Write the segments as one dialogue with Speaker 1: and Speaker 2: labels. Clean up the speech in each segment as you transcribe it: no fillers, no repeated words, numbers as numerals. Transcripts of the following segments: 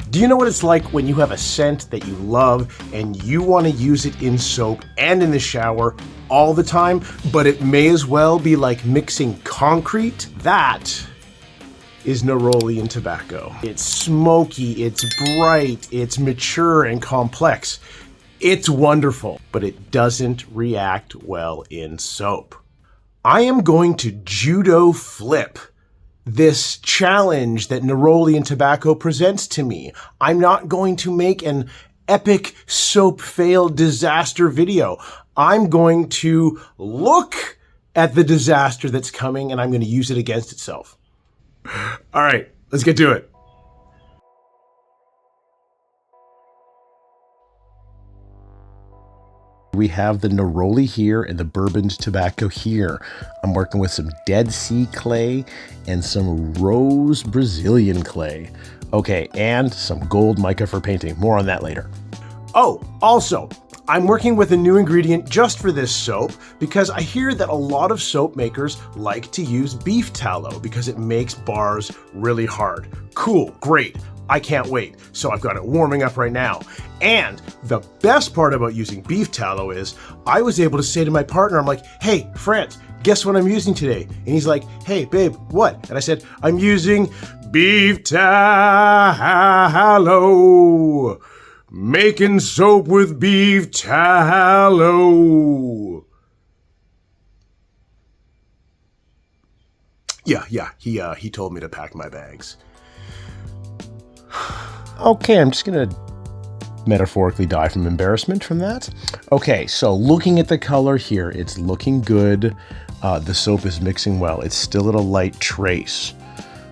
Speaker 1: Do you know what it's like when you have a scent that you love and you want to use it in soap and in the shower all the time, but it may as well be like mixing concrete? That is Neroli and tobacco. It's smoky, it's bright, it's mature and complex. It's wonderful, but it doesn't react well in soap. I am going to judo flip this challenge that Neroli and tobacco presents to me. I'm not going to make an epic soap fail disaster video. I'm going to look at the disaster that's coming and I'm going to use it against itself. All right, let's get to it. We have the Neroli here and the bourbon tobacco here. I'm working with some Dead Sea clay and some rose Brazilian clay. Okay, and some gold mica for painting. More on that later. Oh, also, I'm working with a new ingredient just for this soap because I hear that a lot of soap makers like to use beef tallow because it makes bars really hard. Cool, great. I can't wait. So I've got it warming up right now. And the best part about using beef tallow is I was able to say to my partner, I'm like, hey, France, guess what I'm using today? And he's like, hey, babe, what? And I said, I'm using beef tallow. Making soap with beef tallow. Yeah, he told me to pack my bags. Okay, I'm just gonna metaphorically die from embarrassment from that. Okay, so looking at the color here, it's looking good. The soap is mixing well. It's still at a light trace.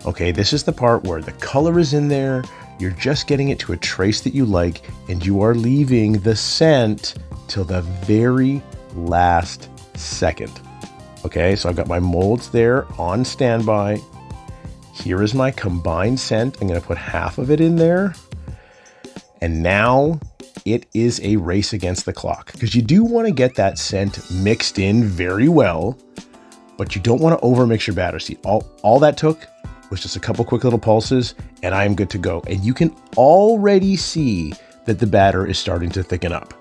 Speaker 1: Okay, this is the part where the color is in there. You're just getting it to a trace that you like, and you are leaving the scent till the very last second. Okay, so I've got my molds there on standby. Here is my combined scent. I'm gonna put half of it in there. And now it is a race against the clock because you do want to get that scent mixed in very well, but you don't want to overmix your batter. See, all that took was just a couple quick little pulses and I am good to go. And you can already see that the batter is starting to thicken up.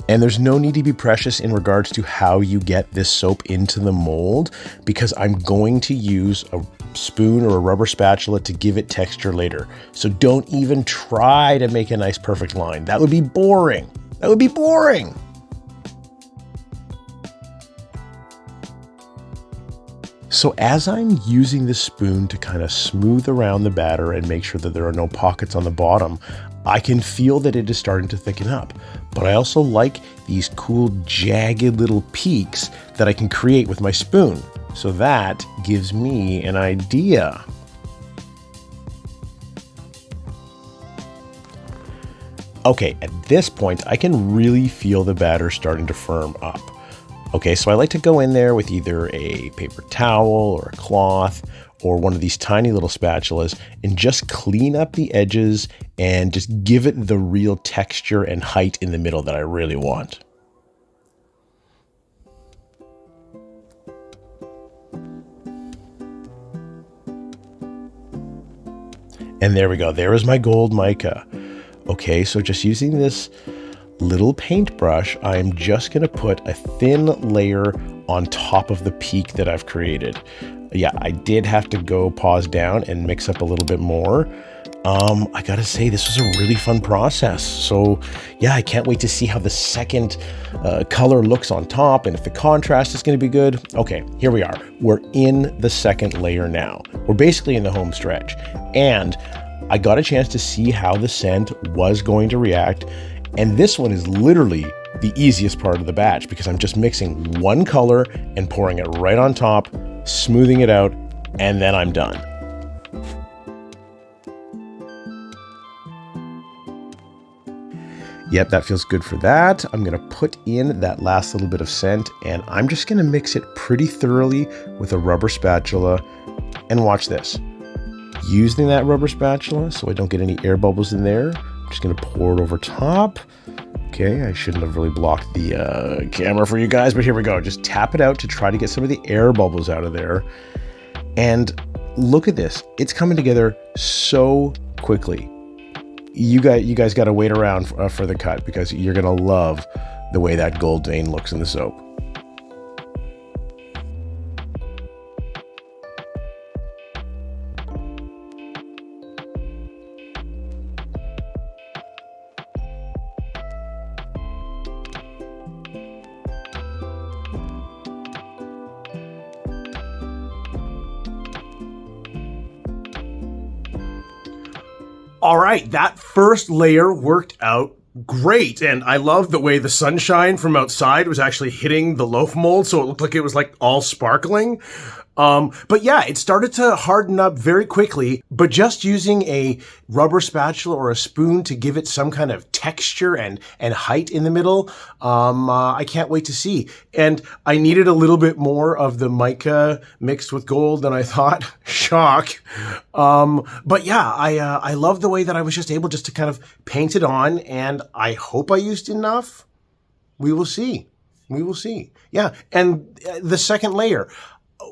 Speaker 1: And there's no need to be precious in regards to how you get this soap into the mold because I'm going to use a spoon or a rubber spatula to give it texture later. So don't even try to make a nice perfect line. That would be boring. That would be boring. So as I'm using the spoon to kind of smooth around the batter and make sure that there are no pockets on the bottom, I can feel that it is starting to thicken up. But I also like these cool jagged little peaks that I can create with my spoon. So that gives me an idea. Okay, at this point, I can really feel the batter starting to firm up. Okay, so I like to go in there with either a paper towel or a cloth or one of these tiny little spatulas and just clean up the edges and just give it the real texture and height in the middle that I really want. And there we go. There is my gold mica. Okay, so just using this little paintbrush, I am just going to put a thin layer on top of the peak that I've created. Yeah, I did have to go pause down and mix up a little bit more. I gotta say, this was a really fun process. So yeah, I can't wait to see how the second color looks on top and if the contrast is going to be good. Okay, here we are. We're in the second layer now. We're basically in the home stretch. And I got a chance to see how the scent was going to react. And this one is literally the easiest part of the batch because I'm just mixing one color and pouring it right on top, smoothing it out, and then I'm done. Yep, that feels good for that. I'm gonna put in that last little bit of scent and I'm just gonna mix it pretty thoroughly with a rubber spatula. And watch this. Using that rubber spatula so I don't get any air bubbles in there, I'm just gonna pour it over top. Okay, I shouldn't have really blocked the camera for you guys, but here we go. Just tap it out to try to get some of the air bubbles out of there. And look at this. It's coming together so quickly. You guys got to wait around for the cut because you're going to love the way that gold vein looks in the soap.
Speaker 2: All right, that first layer worked out great, and I love the way the sunshine from outside was actually hitting the loaf mold, so it looked like it was like all sparkling. But yeah, it started to harden up very quickly, but just using a rubber spatula or a spoon to give it some kind of texture and height in the middle, I can't wait to see. And I needed a little bit more of the mica mixed with gold than I thought. Shock. But yeah, I love the way that I was just able just to kind of paint it on, and I hope I used enough. We will see. We will see. Yeah, and the second layer,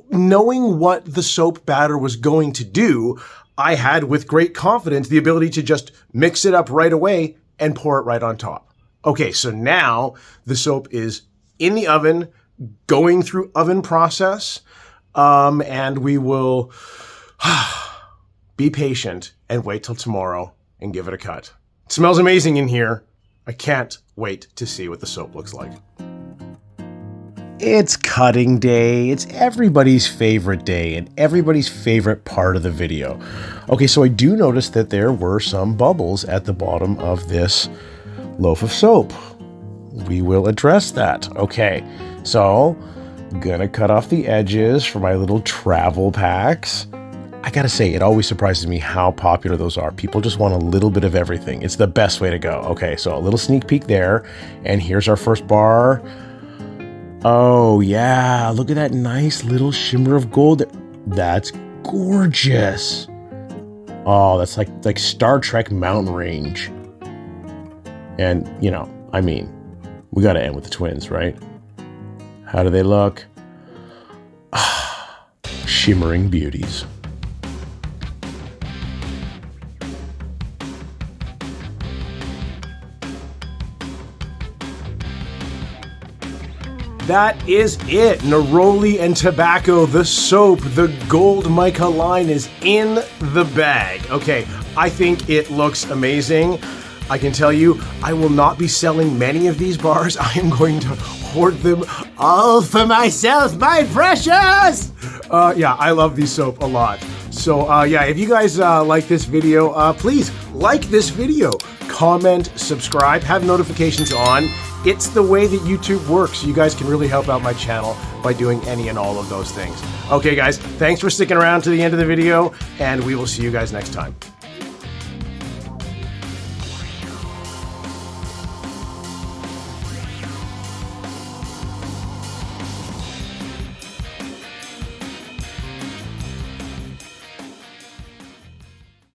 Speaker 2: knowing what the soap batter was going to do, I had with great confidence the ability to just mix it up right away and pour it right on top. Okay, so now the soap is in the oven, going through oven process, and we will be patient and wait till tomorrow and give it a cut. It smells amazing in here. I can't wait to see what the soap looks like.
Speaker 1: It's cutting day. It's everybody's favorite day and everybody's favorite part of the video. Okay, so I do notice that there were some bubbles at the bottom of this loaf of soap. We will address that. Okay, so I'm gonna cut off the edges for my little travel packs. I gotta say, it always surprises me how popular those are. People just want a little bit of everything. It's the best way to go. Okay, so a little sneak peek there. And here's our first bar. Oh yeah, look at that nice little shimmer of gold. That's gorgeous. Oh, that's like Star Trek mountain range. And, you know, I mean, we gotta end with the twins, right? How do they look? Shimmering beauties.
Speaker 2: That is it. Neroli and Tobacco, the soap, the gold mica line is in the bag. Okay, I think it looks amazing. I can tell you, I will not be selling many of these bars. I am going to hoard them all for myself, my precious! Yeah, I love these soap a lot. So yeah, if you guys like this video, please like this video, comment, subscribe, have notifications on. It's the way that YouTube works. You guys can really help out my channel by doing any and all of those things. Okay, guys, thanks for sticking around to the end of the video, and we will see you guys next time.